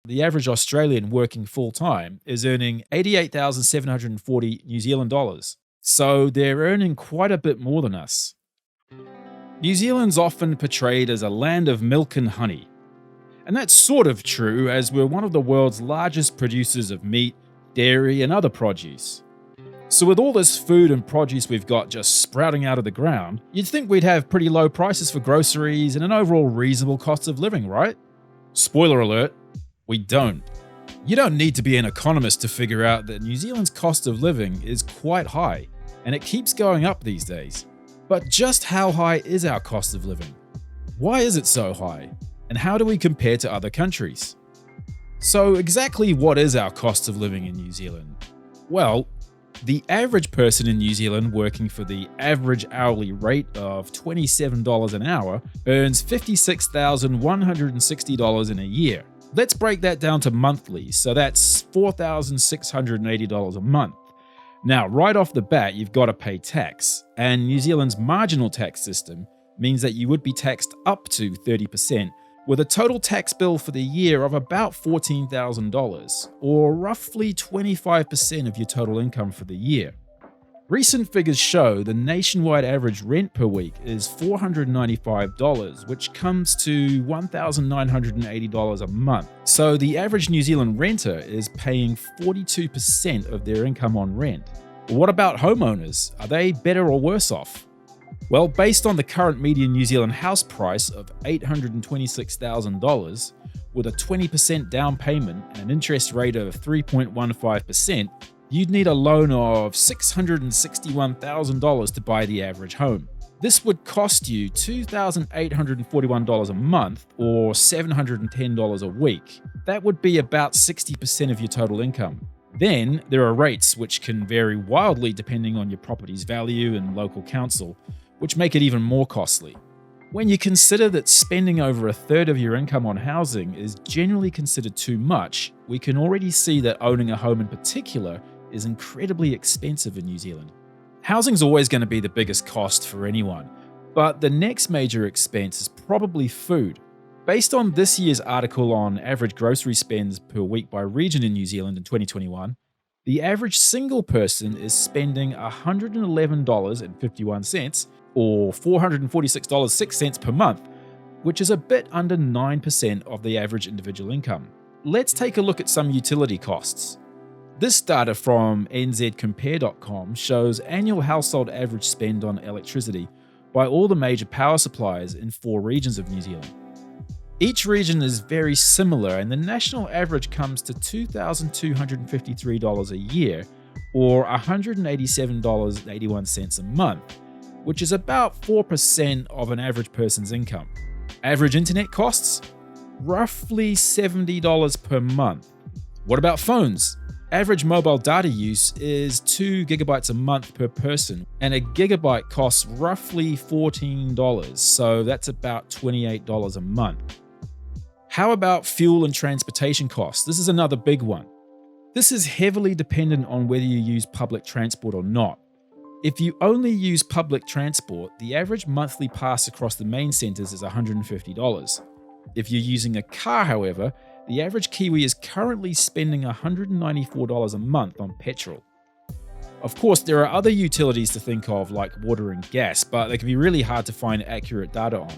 The average Australian working full-time is earning 88,740 New Zealand dollars. So they're earning quite a bit more than us. New Zealand's often portrayed as a land of milk and honey. And that's sort of true, as we're one of the world's largest producers of meat, dairy, and other produce. So with all this food and produce we've got just sprouting out of the ground, you'd think we'd have pretty low prices for groceries and an overall reasonable cost of living, right? Spoiler alert, we don't. You don't need to be an economist to figure out that New Zealand's cost of living is quite high, and it keeps going up these days. But just how high is our cost of living? Why is it so high? And how do we compare to other countries? So exactly what is our cost of living in New Zealand? Well, the average person in New Zealand working for the average hourly rate of $27 an hour earns $56,160 in a year. Let's break that down to monthly, so that's $4,680 a month. Now, right off the bat, you've got to pay tax, and New Zealand's marginal tax system means that you would be taxed up to 30%, with a total tax bill for the year of about $14,000, or roughly 25% of your total income for the year. Recent figures show the nationwide average rent per week is $495, which comes to $1,980 a month. So the average New Zealand renter is paying 42% of their income on rent. What about homeowners? Are they better or worse off? Well, based on the current median New Zealand house price of $826,000, with a 20% down payment and an interest rate of 3.15%, you'd need a loan of $661,000 to buy the average home. This would cost you $2,841 a month, or $710 a week. That would be about 60% of your total income. Then, there are rates which can vary wildly depending on your property's value and local council, which make it even more costly. When you consider that spending over a third of your income on housing is generally considered too much, we can already see that owning a home in particular is incredibly expensive in New Zealand. Housing's always going to be the biggest cost for anyone, but the next major expense is probably food. Based on this year's article on average grocery spends per week by region in New Zealand in 2021, the average single person is spending $111.51, or $446.06 per month, which is a bit under 9% of the average individual income. Let's take a look at some utility costs. This data from nzcompare.com shows annual household average spend on electricity by all the major power suppliers in 4 regions of New Zealand. Each region is very similar, and the national average comes to $2,253 a year, or $187.81 a month, which is about 4% of an average person's income. Average internet costs? Roughly $70 per month. What about phones? Average mobile data use is 2 gigabytes a month per person, and a gigabyte costs roughly $14, so that's about $28 a month. How about fuel and transportation costs? This is another big one. This is heavily dependent on whether you use public transport or not. If you only use public transport, the average monthly pass across the main centres is $150. If you're using a car, however, the average Kiwi is currently spending $194 a month on petrol. Of course, there are other utilities to think of like water and gas, but they can be really hard to find accurate data on.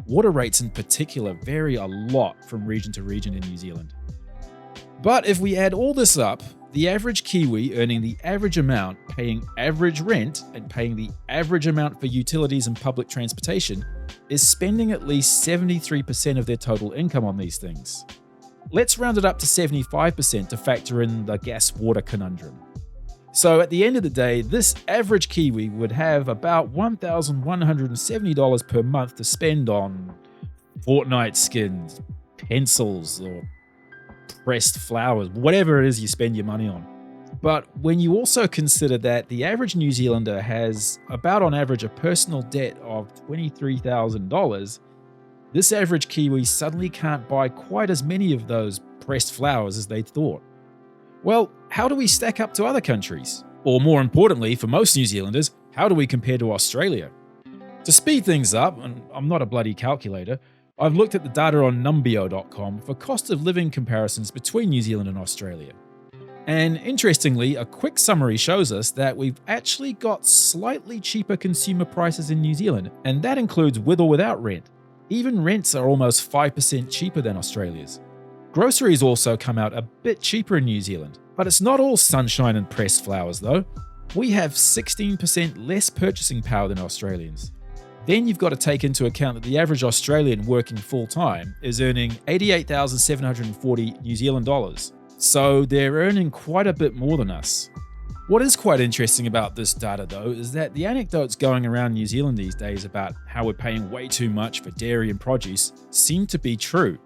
Water rates in particular vary a lot from region to region in New Zealand. But if we add all this up, the average Kiwi earning the average amount, paying average rent, and paying the average amount for utilities and public transportation is spending at least 73% of their total income on these things. Let's round it up to 75% to factor in the gas-water conundrum. So at the end of the day, this average Kiwi would have about $1,170 per month to spend on Fortnite skins, pencils, or pressed flowers, whatever it is you spend your money on. But when you also consider that the average New Zealander has about on average a personal debt of $23,000, this average Kiwi suddenly can't buy quite as many of those pressed flowers as they thought. Well, how do we stack up to other countries? Or more importantly, for most New Zealanders, how do we compare to Australia? To speed things up, and I'm not a bloody calculator, I've looked at the data on numbeo.com for cost of living comparisons between New Zealand and Australia. And interestingly, a quick summary shows us that we've actually got slightly cheaper consumer prices in New Zealand, and that includes with or without rent. Even rents are almost 5% cheaper than Australia's. Groceries also come out a bit cheaper in New Zealand, but it's not all sunshine and pressed flowers though. We have 16% less purchasing power than Australians. Then you've got to take into account that the average Australian working full-time is earning 88,740 New Zealand dollars. So they're earning quite a bit more than us. What is quite interesting about this data though is that the anecdotes going around New Zealand these days about how we're paying way too much for dairy and produce seem to be true.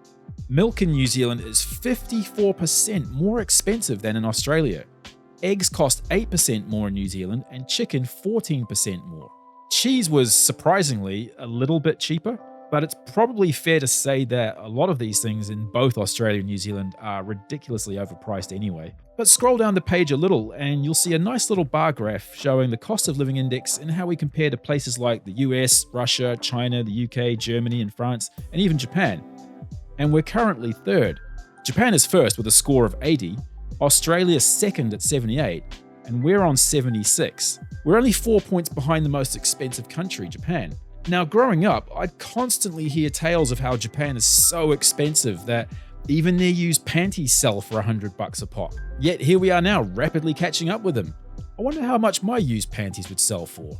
Milk in New Zealand is 54% more expensive than in Australia. Eggs cost 8% more in New Zealand and chicken 14% more. Cheese was surprisingly a little bit cheaper, but it's probably fair to say that a lot of these things in both Australia and New Zealand are ridiculously overpriced anyway. But scroll down the page a little and you'll see a nice little bar graph showing the cost of living index and how we compare to places like the US, Russia, China, the UK, Germany and France, and even Japan. And we're currently third. Japan is first with a score of 80, Australia second at 78, and we're on 76. We're only 4 points behind the most expensive country, Japan. Now, growing up, I'd constantly hear tales of how Japan is so expensive that even their used panties sell for $100 a pop. Yet here we are now, rapidly catching up with them. I wonder how much my used panties would sell for.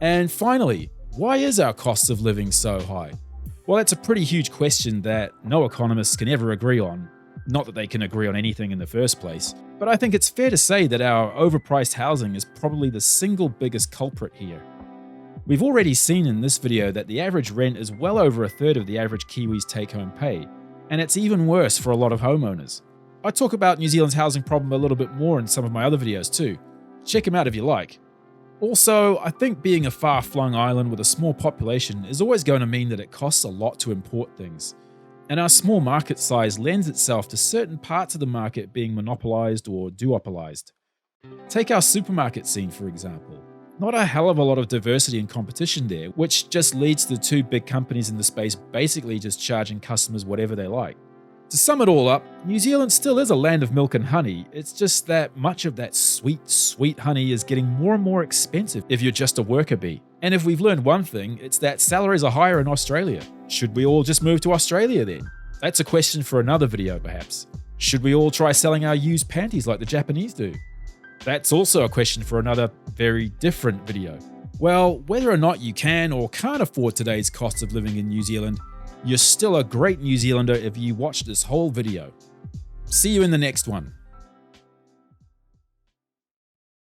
And finally, why is our cost of living so high? Well, that's a pretty huge question that no economists can ever agree on. Not that they can agree on anything in the first place, but I think it's fair to say that our overpriced housing is probably the single biggest culprit here. We've already seen in this video that the average rent is well over a third of the average Kiwi's take-home pay, and it's even worse for a lot of homeowners. I talk about New Zealand's housing problem a little bit more in some of my other videos too. Check them out if you like. Also, I think being a far-flung island with a small population is always going to mean that it costs a lot to import things. And our small market size lends itself to certain parts of the market being monopolized or duopolized. Take our supermarket scene, for example. Not a hell of a lot of diversity and competition there, which just leads to the two big companies in the space basically just charging customers whatever they like. To sum it all up, New Zealand still is a land of milk and honey. It's just that much of that sweet, sweet honey is getting more and more expensive if you're just a worker bee. And if we've learned one thing, it's that salaries are higher in Australia. Should we all just move to Australia then? That's a question for another video perhaps. Should we all try selling our used panties like the Japanese do? That's also a question for another very different video. Well, whether or not you can or can't afford today's cost of living in New Zealand, you're still a great New Zealander if you watch this whole video. See you in the next one.